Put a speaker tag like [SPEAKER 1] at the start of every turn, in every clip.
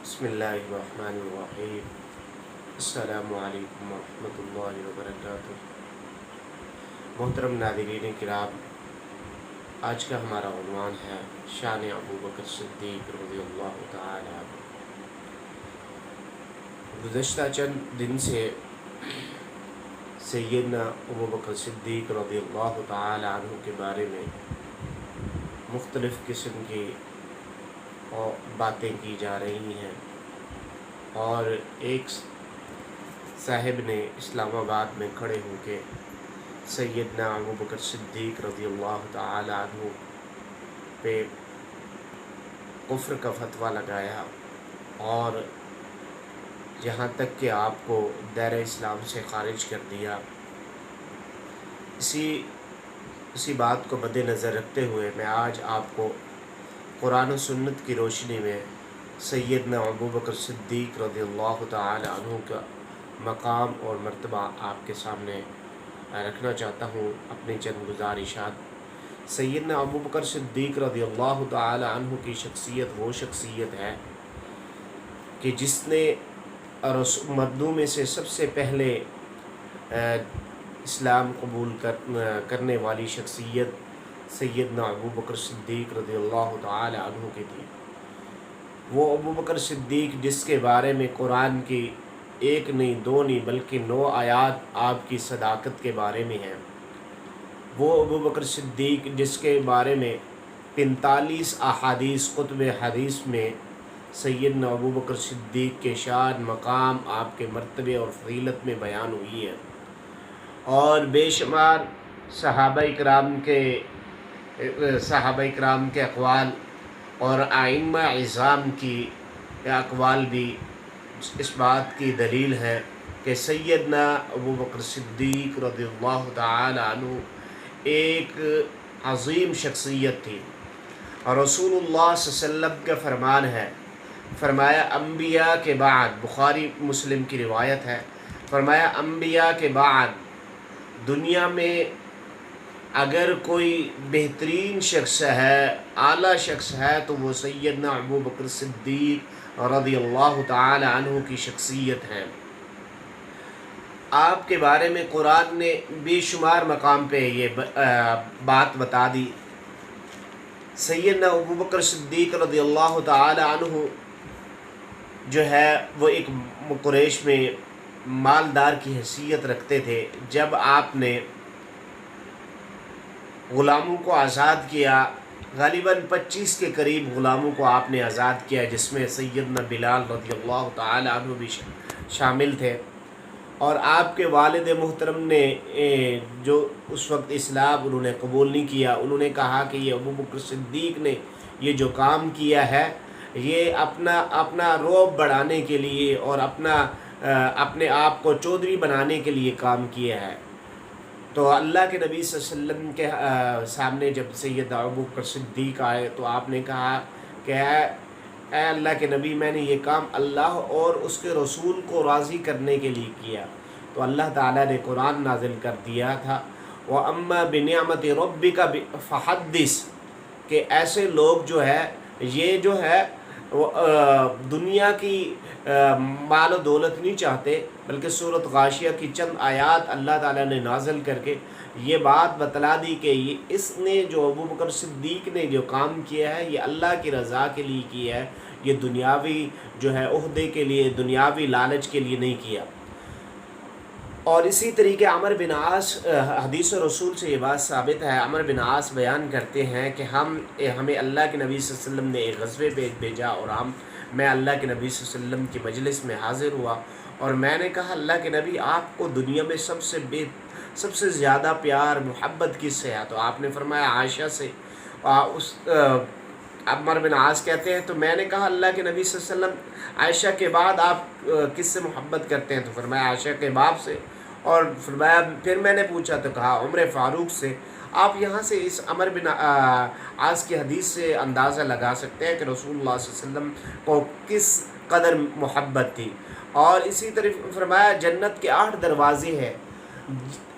[SPEAKER 1] بسم اللہ الرحمن الرحیم۔ السلام علیکم ورحمۃ اللہ وبرکاتہ۔ محترم ناظرین کرام، آج کا ہمارا عنوان ہے شان ابو بکر صدیق رضی اللہ تعالی عنہ۔ گزشتہ چند دن سے سیدنا ابو بکر صدیق رضی اللہ تعالی عنہ کے بارے میں مختلف قسم کی باتیں کی جا رہی ہیں، اور ایک صاحب نے اسلام آباد میں کھڑے ہو کے سیدنا ابو بکر صدیق رضی اللہ تعالی عنہ پہ کفر کا فتویٰ لگایا، اور یہاں تک کہ آپ کو دائرہ اسلام سے خارج کر دیا۔ اسی بات کو مد نظر رکھتے ہوئے میں آج آپ کو قرآن و سنت کی روشنی میں سیدنا ابو بکر صدیق رضی اللہ تعالی عنہ کا مقام اور مرتبہ آپ کے سامنے رکھنا چاہتا ہوں۔ اپنی چند گزارشات۔ سیدنا ابو بکر صدیق رضی اللہ تعالی عنہ کی شخصیت وہ شخصیت ہے کہ جس نے مردوں میں سے سب سے پہلے اسلام قبول کرنے والی شخصیت سیدنا ابو بکر صدیق رضی اللہ تعالی عنہ کی تھی۔ وہ ابو بکر صدیق جس کے بارے میں قرآن کی ایک نہیں دو نہیں بلکہ 9 آیات آپ کی صداقت کے بارے میں ہیں۔ وہ ابو بکر صدیق جس کے بارے میں 45 احادیث کتب حدیث میں سیدنا ابو بکر صدیق کے شان، مقام، آپ کے مرتبے اور فضیلت میں بیان ہوئی ہے، اور بے شمار صحابہ اکرام کے اقوال اور ائمہ اعظام کی اقوال بھی اس بات کی دلیل ہے کہ سیدنا ابو بکر صدیق رضی اللہ تعالی عنہ ایک عظیم شخصیت تھی، اور رسول اللہ صلی اللہ علیہ وسلم کا فرمان ہے، فرمایا انبیاء کے بعد، بخاری مسلم کی روایت ہے، فرمایا انبیاء کے بعد دنیا میں اگر کوئی بہترین شخص ہے، اعلیٰ شخص ہے، تو وہ سیدنا ابو بکر صدیق رضی اللہ تعالی عنہ کی شخصیت ہے۔ آپ کے بارے میں قرآن نے بے شمار مقام پہ یہ بات بتا دی۔ سیدنا ابو بکر صدیق رضی اللہ تعالی عنہ جو ہے وہ ایک قریش میں مالدار کی حیثیت رکھتے تھے۔ جب آپ نے غلاموں کو آزاد کیا، غالباً 25 کے قریب غلاموں کو آپ نے آزاد کیا، جس میں سیدنا بلال رضی اللہ تعالی عنہ بھی شامل تھے، اور آپ کے والد محترم نے جو اس وقت اسلام انہوں نے قبول نہیں کیا، انہوں نے کہا کہ یہ ابو بکر صدیق نے یہ جو کام کیا ہے یہ اپنا رعب بڑھانے کے لیے اور اپنے آپ کو چودھری بنانے کے لیے کام کیا ہے۔ تو اللہ کے نبی صلی اللہ علیہ وسلم کے سامنے جب سید ابو بکر صدیق آئے تو آپ نے کہا کہ اے اللہ کے نبی، میں نے یہ کام اللہ اور اس کے رسول کو راضی کرنے کے لیے کیا۔ تو اللہ تعالیٰ نے قرآن نازل کر دیا تھا، وَأَمَّا بِنِعْمَةِ رَبِّكَ فَحَدِّثْ، کہ ایسے لوگ جو ہے یہ جو ہے دنیا کی مال و دولت نہیں چاہتے، بلکہ سورۃ غاشیہ کی چند آیات اللہ تعالیٰ نے نازل کر کے یہ بات بتلا دی کہ اس نے جو ابو بکر صدیق نے جو کام کیا ہے یہ اللہ کی رضا کے لیے کیا ہے، یہ دنیاوی جو ہے عہدے کے لیے، دنیاوی لالچ کے لیے نہیں کیا۔ اور اسی طریقے عمر بن عاص، حدیث رسول سے یہ بات ثابت ہے، عمر بن عاص بیان کرتے ہیں کہ ہمیں اللہ کے نبی صلی اللہ علیہ وسلم نے ایک غزوے پہ بھیجا، اور میں اللہ کے نبی صلی اللہ علیہ وسلم کی مجلس میں حاضر ہوا، اور میں نے کہا اللہ کے نبی آپ کو دنیا میں سب سے زیادہ پیار محبت کس سے ہے؟ تو آپ نے فرمایا عائشہ سے۔ عمر بن عاص کہتے ہیں تو میں نے کہا اللہ کے نبی صلی اللہ علیہ وسلم عائشہ کے بعد آپ کس سے محبت کرتے ہیں؟ تو فرمایا عائشہ کے باپ سے، اور فرمایا پھر میں نے پوچھا تو کہا عمر فاروق سے۔ آپ یہاں سے اس عمر بن عاص کی حدیث سے اندازہ لگا سکتے ہیں کہ رسول اللہ صلی اللہ علیہ وسلم کو کس قدر محبت تھی۔ اور اسی طرح فرمایا جنت کے 8 دروازے ہیں،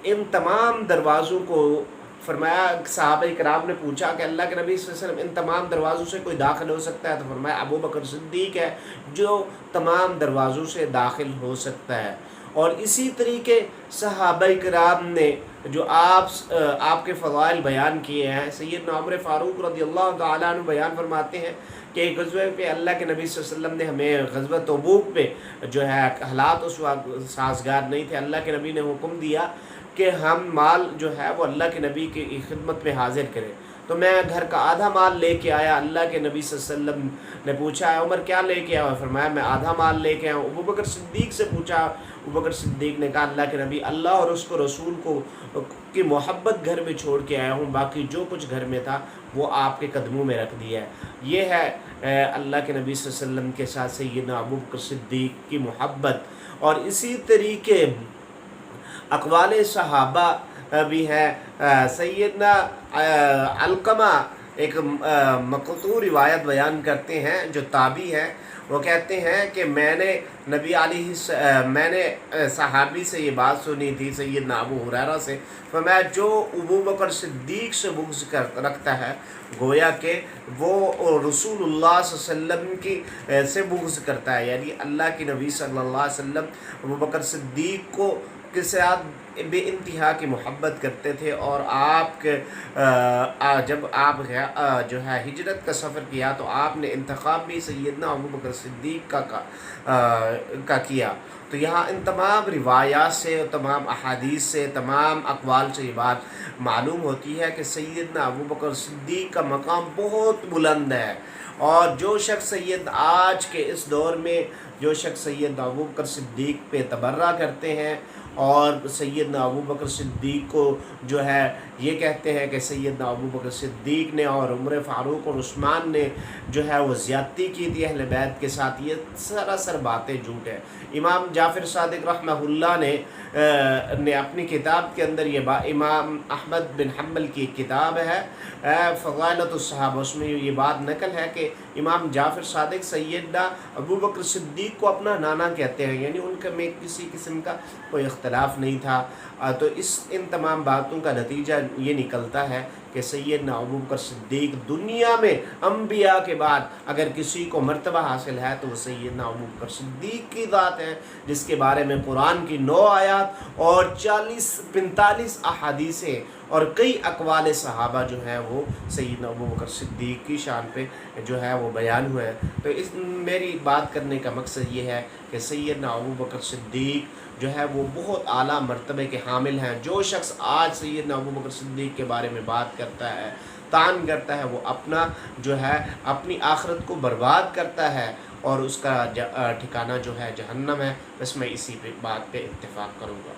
[SPEAKER 1] ان تمام دروازوں کو فرمایا صحابہ کرام نے پوچھا کہ اللہ کے نبی صلی اللہ علیہ وسلم ان تمام دروازوں سے کوئی داخل ہو سکتا ہے؟ تو فرمایا ابو بکر صدیق ہے جو تمام دروازوں سے داخل ہو سکتا ہے۔ اور اسی طریقے صحابہ کرام نے جو آپ کے فضائل بیان کیے ہیں، سیدنا عمر فاروق رضی اللہ تعالیٰ عنہ بیان فرماتے ہیں کہ ایک غزوے پہ اللہ کے نبی صلی اللہ علیہ وسلم نے ہمیں غزوہ تبوک پہ جو ہے حالات اس وقت سازگار نہیں تھے، اللہ کے نبی نے حکم دیا کہ ہم مال جو ہے وہ اللہ کے نبی کی خدمت میں حاضر کریں۔ تو میں گھر کا آدھا مال لے کے آیا، اللہ کے نبی صلی اللہ علیہ وسلم نے پوچھا ہے عمر کیا لے کے آیا؟ فرمایا میں آدھا مال لے کے آیا ہوں۔ ابو بکر صدیق سے پوچھا، ابو بکر صدیق نے کہا اللہ کے نبی اللہ اور اس کو رسول کو کی محبت گھر میں چھوڑ کے آیا ہوں، باقی جو کچھ گھر میں تھا وہ آپ کے قدموں میں رکھ دیا ہے۔ یہ ہے اللہ کے نبی صلی اللہ علیہ وسلم کے ساتھ سیدنا ابو بکر صدیق کی محبت۔ اور اسی طریقے اقوال صحابہ بھی ہے۔ سیدنا علقمہ ایک مقطوع روایت بیان کرتے ہیں جو تابعی ہے، وہ کہتے ہیں کہ میں نے صحابی سے یہ بات سنی تھی سیدنا ابو ہریرہ سے، فرمایا جو ابو بکر صدیق سے بغض رکھتا ہے گویا کہ وہ رسول اللہ صلی اللہ علیہ وسلم کی سے بغض کرتا ہے، یعنی اللہ کے نبی صلی اللہ علیہ وسلم ابو بکر صدیق کو کے ساتھ بے انتہا کی محبت کرتے تھے۔ اور آپ کے جب آپ جو ہے ہجرت کا سفر کیا تو آپ نے انتخاب بھی سیدنا ابو بکر صدیق کا کیا۔ تو یہاں ان تمام روایات سے، تمام احادیث سے، تمام اقوال سے یہ بات معلوم ہوتی ہے کہ سیدنا ابو بکر صدیق کا مقام بہت بلند ہے۔ اور جو شخص آج کے اس دور میں جو شخص سیدنا ابو بکر صدیق پہ تبرہ کرتے ہیں اور سیدنا ابو بکر صدیق کو جو ہے یہ کہتے ہیں کہ سیدنا ابو بکر صدیق نے اور عمر فاروق اور عثمان نے جو ہے وہ زیادتی کی تھی اہل بیت کے ساتھ، یہ سراسر باتیں جھوٹ ہے۔ امام جعفر صادق رحمہ اللہ نے اپنی کتاب کے اندر یہ امام احمد بن حنبل کی ایک کتاب ہے فضائلۃ الصحابہ، اس میں یہ بات نقل ہے کہ امام جعفر صادق سیدنا ابو بکر صدیق کو اپنا نانا کہتے ہیں، یعنی ان کے میں کسی قسم کا کوئی اختلاف نہیں تھا۔ تو ان تمام باتوں کا نتیجہ یہ نکلتا ہے کہ سیدنا ابو بکر صدیق دنیا میں انبیاء کے بعد اگر کسی کو مرتبہ حاصل ہے تو وہ سیدنا ابو بکر صدیق کی ذات ہے، جس کے بارے میں قرآن کی 9 آیات اور 45 احادیثیں اور کئی اقوال صحابہ جو ہیں وہ سیدنا ابو بکر صدیق کی شان پہ جو ہے وہ بیان ہوئے ہیں۔ تو میری بات کرنے کا مقصد یہ ہے کہ سیدنا ابو بکر صدیق جو ہے وہ بہت اعلیٰ مرتبے کے حامل ہیں۔ جو شخص آج سیدنا ابو بکر صدیق کے بارے میں بات کرتا ہے، طعن کرتا ہے، وہ اپنا جو ہے اپنی آخرت کو برباد کرتا ہے اور اس کا ٹھکانہ جو ہے جہنم ہے۔ بس میں اسی بات پہ اتفاق کروں گا۔